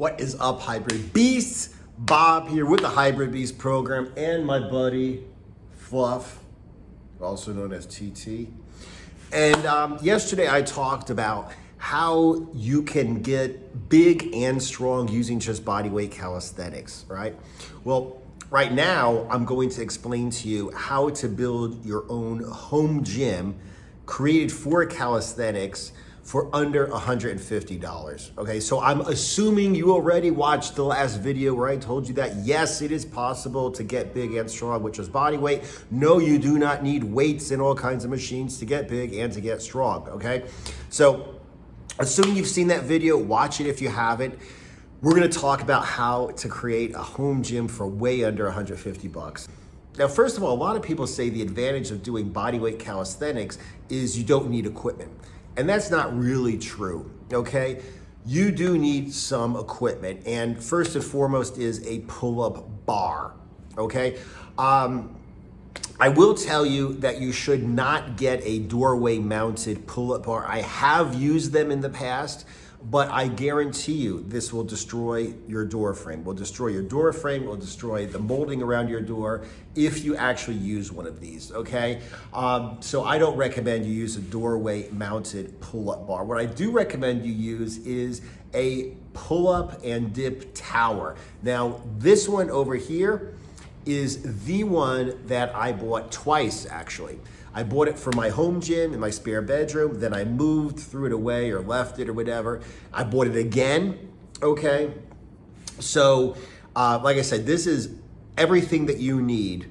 What is up, Hybrid Beasts? Bob here with the Hybrid Beast program and my buddy Fluff, also known as TT. And yesterday I talked about how you can get big and strong using just bodyweight calisthenics, right? Well, right now I'm going to explain to you how to build your own home gym created for calisthenics for under $150. Okay, so I'm assuming you already watched the last video where I told you that yes, it is possible to get big and strong with just body weight. No, you do not need weights and all kinds of machines to get big and to get strong, okay? So assuming you've seen that video, watch it if you haven't. We're gonna talk about how to create a home gym for way under 150 bucks. Now, first of all, a lot of people say the advantage of doing bodyweight calisthenics is you don't need equipment. And that's not really true, okay? You do need some equipment, and first and foremost is a pull-up bar, okay? I will tell you that you should not get a doorway mounted pull-up bar. I have used them in the past, but I guarantee you this will destroy your door frame. Will destroy your door frame, will destroy the molding around your door if you actually use one of these, okay? So I don't recommend you use a doorway mounted pull-up bar. What I do recommend you use is a pull-up and dip tower. Now, this one over here is the one that I bought twice, actually. I bought it for my home gym in my spare bedroom, then I moved, threw it away or left it or whatever. I bought it again, okay? So, like I said, this is everything that you need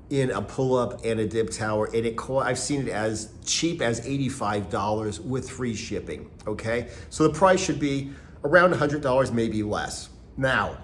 in a pull-up and a dip tower, and I've seen it as cheap as $85 with free shipping, okay? So the price should be around $100, maybe less. Now,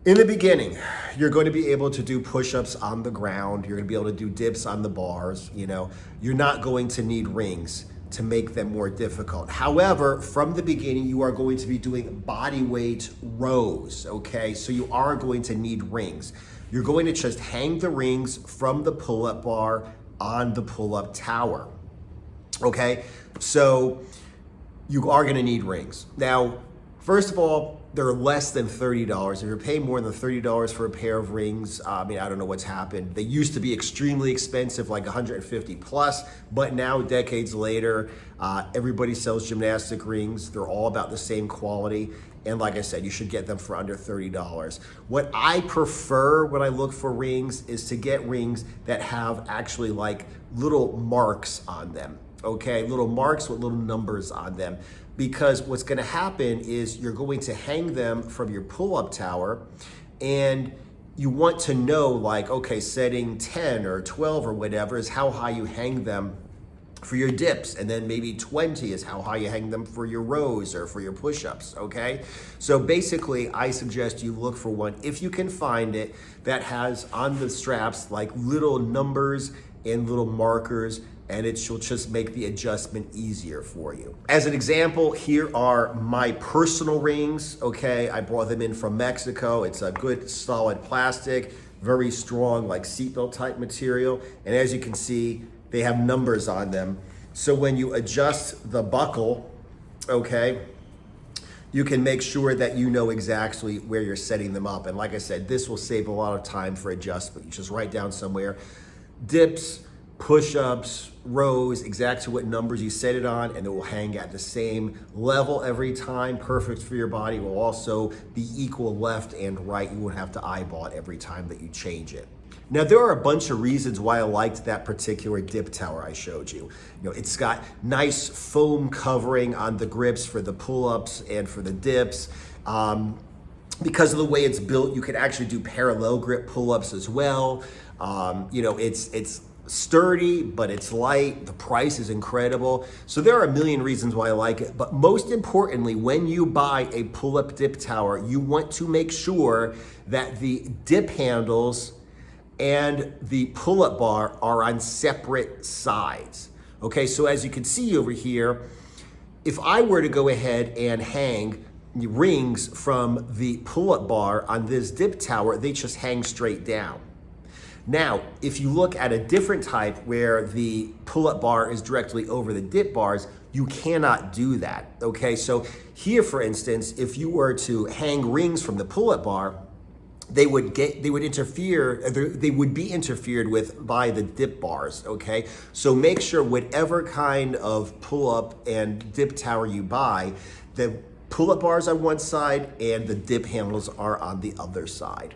in the beginning, you're going to be able to do push-ups on the ground. You're going to be able to do dips on the bars, you know. You're not going to need rings to make them more difficult. However, from the beginning, you are going to be doing body weight rows, okay? So you are going to need rings. You're going to just hang the rings from the pull-up bar on the pull-up tower, okay? So you are going to need rings. Now, first of all, they're less than $30. If you're paying more than $30 for a pair of rings, I mean, I don't know what's happened. They used to be extremely expensive, like 150 plus, but now decades later, everybody sells gymnastic rings. They're all about the same quality. And like I said, you should get them for under $30. What I prefer when I look for rings is to get rings that have actually like little marks on them. Okay, little marks with little numbers on them, because what's going to happen is you're going to hang them from your pull-up tower, and you want to know, like, okay, setting 10 or 12 or whatever is how high you hang them for your dips, and then maybe 20 is how high you hang them for your rows or for your push-ups, okay? So basically, I suggest you look for one, if you can find it, that has on the straps like little numbers and little markers, and it will just make the adjustment easier for you. As an example, here are my personal rings, okay? I brought them in from Mexico. It's a good solid plastic, very strong, like seatbelt type material. And as you can see, they have numbers on them. So when you adjust the buckle, okay, you can make sure that you know exactly where you're setting them up. And like I said, this will save a lot of time for adjustment. You just write down somewhere, dips, push-ups, rows, exactly what numbers you set it on, and it will hang at the same level every time. Perfect for your body. It will also be equal left and right. You won't have to eyeball it every time that you change it. Now, there are a bunch of reasons why I liked that particular dip tower I showed you. You know, it's got nice foam covering on the grips for the pull-ups and for the dips. Because of the way it's built, you can actually do parallel grip pull-ups as well. You know, it's sturdy, but it's light. The price is incredible. So there are a million reasons why I like it. But most importantly, when you buy a pull-up dip tower, you want to make sure that the dip handles and the pull-up bar are on separate sides. Okay, so as you can see over here, if I were to go ahead and hang rings from the pull-up bar on this dip tower, they just hang straight down. Now, if you look at a different type where the pull-up bar is directly over the dip bars, you cannot do that, okay? So here, for instance, if you were to hang rings from the pull-up bar, they would be interfered with by the dip bars, okay? So make sure whatever kind of pull-up and dip tower you buy, the pull-up bars on one side and the dip handles are on the other side.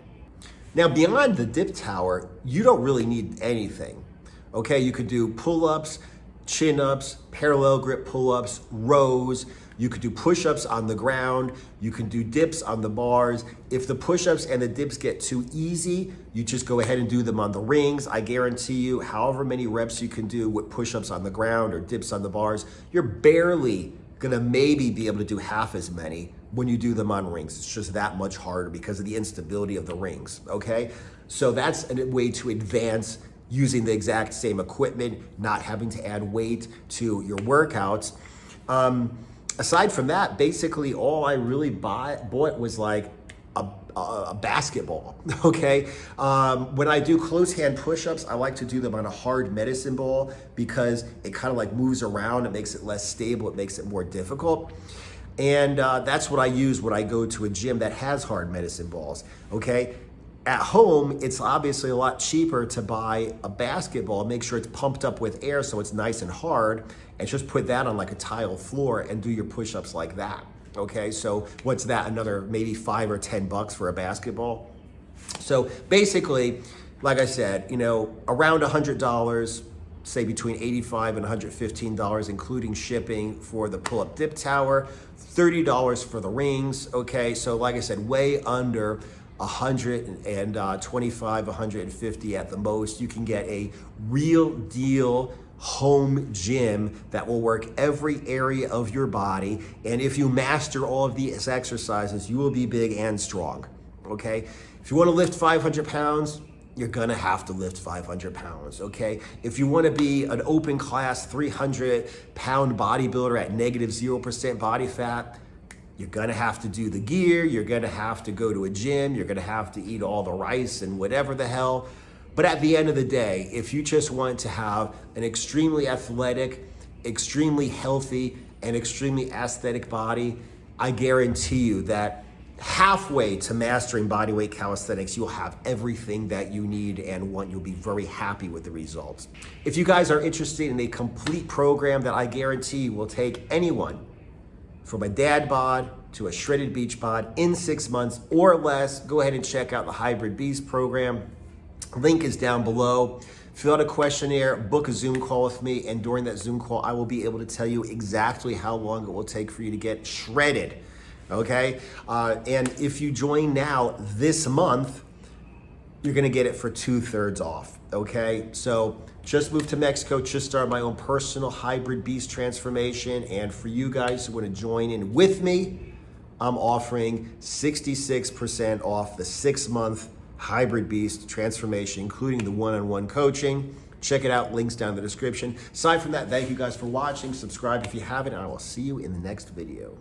Now, beyond the dip tower, you don't really need anything, okay? You could do pull-ups, chin-ups, parallel grip pull-ups, rows. You could do push-ups on the ground. You can do dips on the bars. If the push-ups and the dips get too easy, you just go ahead and do them on the rings. I guarantee you, however many reps you can do with push-ups on the ground or dips on the bars, you're barely gonna maybe be able to do half as many when you do them on rings. It's just that much harder because of the instability of the rings, okay? So that's a way to advance using the exact same equipment, not having to add weight to your workouts. Aside from that, basically all I really bought was like a basketball, okay? When I do close hand push-ups, I like to do them on a hard medicine ball because it kind of like moves around, it makes it less stable, it makes it more difficult. And that's what I use when I go to a gym that has hard medicine balls, okay? At home, it's obviously a lot cheaper to buy a basketball, make sure it's pumped up with air so it's nice and hard, and just put that on like a tile floor and do your push-ups like that, okay? So what's that, another maybe $5 or $10 for a basketball? So basically, like I said, you know, around $100, say between $85 and $115, including shipping for the pull-up dip tower, $30 for the rings, okay? So like I said, way under 125, 150 at the most. You can get a real deal home gym that will work every area of your body. And if you master all of these exercises, you will be big and strong, okay? If you want to lift 500 pounds, you're gonna have to lift 500 pounds, okay? If you wanna be an open class 300-pound bodybuilder at negative 0% body fat, you're gonna have to do the gear, you're gonna have to go to a gym, you're gonna have to eat all the rice and whatever the hell. But at the end of the day, if you just want to have an extremely athletic, extremely healthy, and extremely aesthetic body, I guarantee you that halfway to mastering bodyweight calisthenics, you'll have everything that you need and want. You'll be very happy with the results. If you guys are interested in a complete program that I guarantee will take anyone from a dad bod to a shredded beach bod in 6 months or less, go ahead and check out the Hybrid Beast program. Link is down below. Fill out a questionnaire, book a Zoom call with me, and during that Zoom call, I will be able to tell you exactly how long it will take for you to get shredded, okay? And if you join now this month, you're gonna get it for 2/3 off, okay? So just moved to Mexico, just started my own personal Hybrid Beast transformation, and for you guys who wanna join in with me, I'm offering 66% off the 6-month Hybrid Beast transformation, including the one-on-one coaching. Check it out, links down in the description. Aside from that, thank you guys for watching. Subscribe if you haven't, and I will see you in the next video.